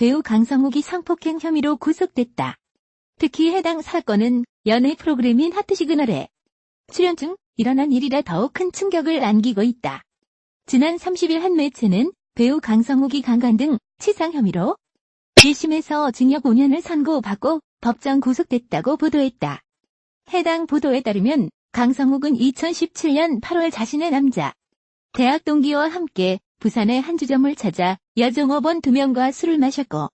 배우 강성욱이 성폭행 혐의로 구속됐다. 특히 해당 사건은 연예 프로그램인 하트시그널에 출연 중 일어난 일이라 더욱 큰 충격을 안기고 있다. 지난 30일 한 매체는 배우 강성욱이 강간 등 치상 혐의로 1심에서 징역 5년을 선고받고 법정 구속됐다고 보도했다. 해당 보도에 따르면 강성욱은 2017년 8월 자신의 남자, 대학 동기와 함께 부산의 한 주점을 찾아 여종업원 2명과 술을 마셨고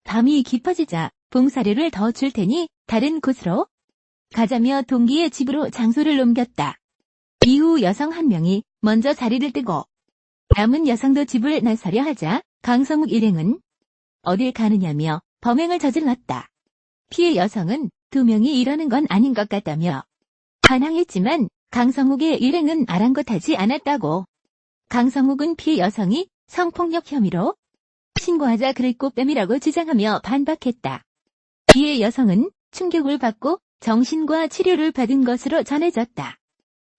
밤이 깊어지자 봉사료를 더 줄 테니 다른 곳으로 가자며 동기의 집으로 장소를 옮겼다. 이후 여성 한 명이 먼저 자리를 뜨고 남은 여성도 집을 나서려 하자 강성욱 일행은 어딜 가느냐며 범행을 저질렀다. 피해 여성은 2명이 이러는 건 아닌 것 같다며 반항했지만 강성욱의 일행은 아랑곳하지 않았다고. 강성욱은 피해 여성이 성폭력 혐의로 신고하자 그를 꽃뱀이라고 주장하며 반박했다. 피해 여성은 충격을 받고 정신과 치료를 받은 것으로 전해졌다.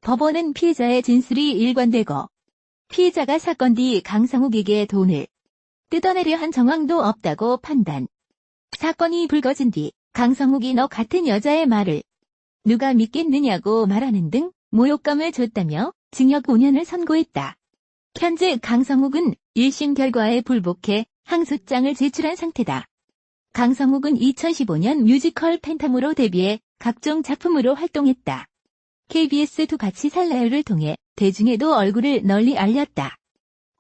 법원은 피해자의 진술이 일관되고 피해자가 사건 뒤 강성욱에게 돈을 뜯어내려 한 정황도 없다고 판단. 사건이 불거진 뒤 강성욱이 너 같은 여자의 말을 누가 믿겠느냐고 말하는 등 모욕감을 줬다며 징역 5년을 선고했다. 현재 강성욱은 1심 결과에 불복해 항소장을 제출한 상태다. 강성욱은 2015년 뮤지컬 팬텀으로 데뷔해 각종 작품으로 활동했다. KBS2 같이 살라요를 통해 대중에도 얼굴을 널리 알렸다.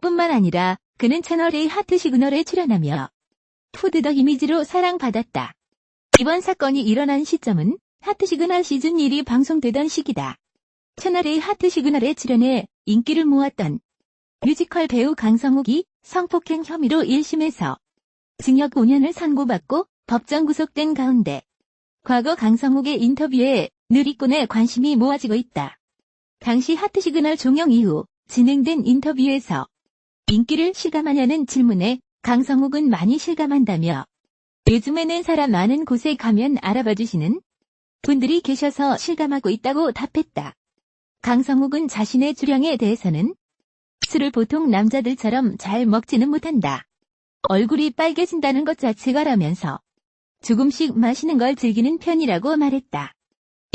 뿐만 아니라 그는 채널A 하트시그널에 출연하며 푸드 더 이미지로 사랑받았다. 이번 사건이 일어난 시점은 하트시그널 시즌 1이 방송되던 시기다. 채널A 하트시그널에 출연해 인기를 모았던 뮤지컬 배우 강성욱이 성폭행 혐의로 1심에서 징역 5년을 선고받고 법정 구속된 가운데 과거 강성욱의 인터뷰에 누리꾼의 관심이 모아지고 있다. 당시 하트시그널 종영 이후 진행된 인터뷰에서 인기를 실감하냐는 질문에 강성욱은 많이 실감한다며 요즘에는 사람 많은 곳에 가면 알아봐주시는 분들이 계셔서 실감하고 있다고 답했다. 강성욱은 자신의 주량에 대해서는 술을 보통 남자들처럼 잘 먹지는 못한다. 얼굴이 빨개진다는 것 자체가라면서 조금씩 마시는 걸 즐기는 편이라고 말했다.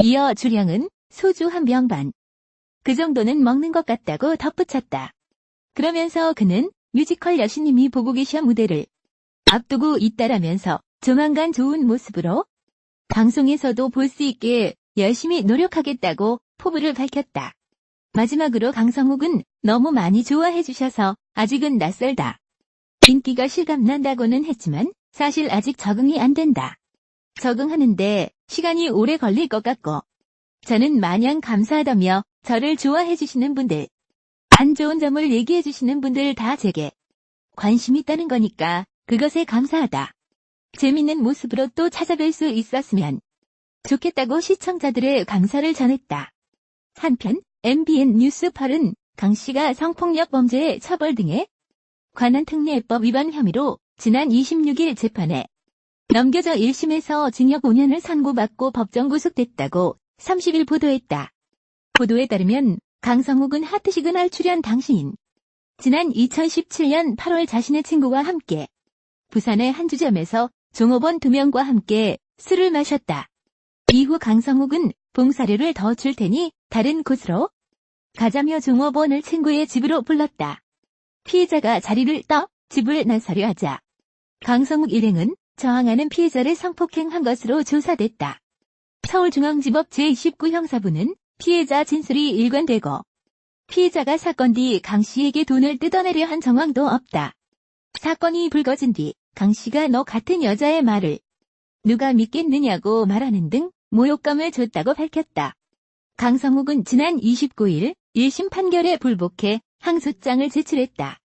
이어 주량은 소주 한 병 반. 그 정도는 먹는 것 같다고 덧붙였다. 그러면서 그는 뮤지컬 여신님이 보고 계셔 무대를 앞두고 있다라면서 조만간 좋은 모습으로 방송에서도 볼 수 있게 열심히 노력하겠다고 포부를 밝혔다. 마지막으로 강성욱은 너무 많이 좋아해 주셔서 아직은 낯설다. 인기가 실감난다고는 했지만 사실 아직 적응이 안 된다. 적응하는데 시간이 오래 걸릴 것 같고 저는 마냥 감사하다며 저를 좋아해 주시는 분들, 안 좋은 점을 얘기해 주시는 분들 다 제게 관심 있다는 거니까 그것에 감사하다. 재밌는 모습으로 또 찾아뵐 수 있었으면 좋겠다고 시청자들의 감사를 전했다. 한편 MBN 뉴스8은 강 씨가 성폭력 범죄 처벌 등에 관한 특례법 위반 혐의로 지난 26일 재판에 넘겨져 1심에서 징역 5년을 선고받고 법정 구속됐다고 30일 보도했다. 보도에 따르면 강성욱은 하트시그널 출연 당시인 지난 2017년 8월 자신의 친구와 함께 부산의 한 주점에서 종업원 2명과 함께 술을 마셨다. 이후 강성욱은 봉사료를 더 줄 테니 다른 곳으로 가자며 종업원을 친구의 집으로 불렀다. 피해자가 자리를 떠 집을 나서려 하자 강성욱 일행은 저항하는 피해자를 성폭행한 것으로 조사됐다. 서울중앙지법 제29형사부는 피해자 진술이 일관되고 피해자가 사건 뒤 강 씨에게 돈을 뜯어내려 한 정황도 없다. 사건이 불거진 뒤 강 씨가 너 같은 여자의 말을 누가 믿겠느냐고 말하는 등 모욕감을 줬다고 밝혔다. 강성욱은 지난 29일 1심 판결에 불복해 항소장을 제출했다.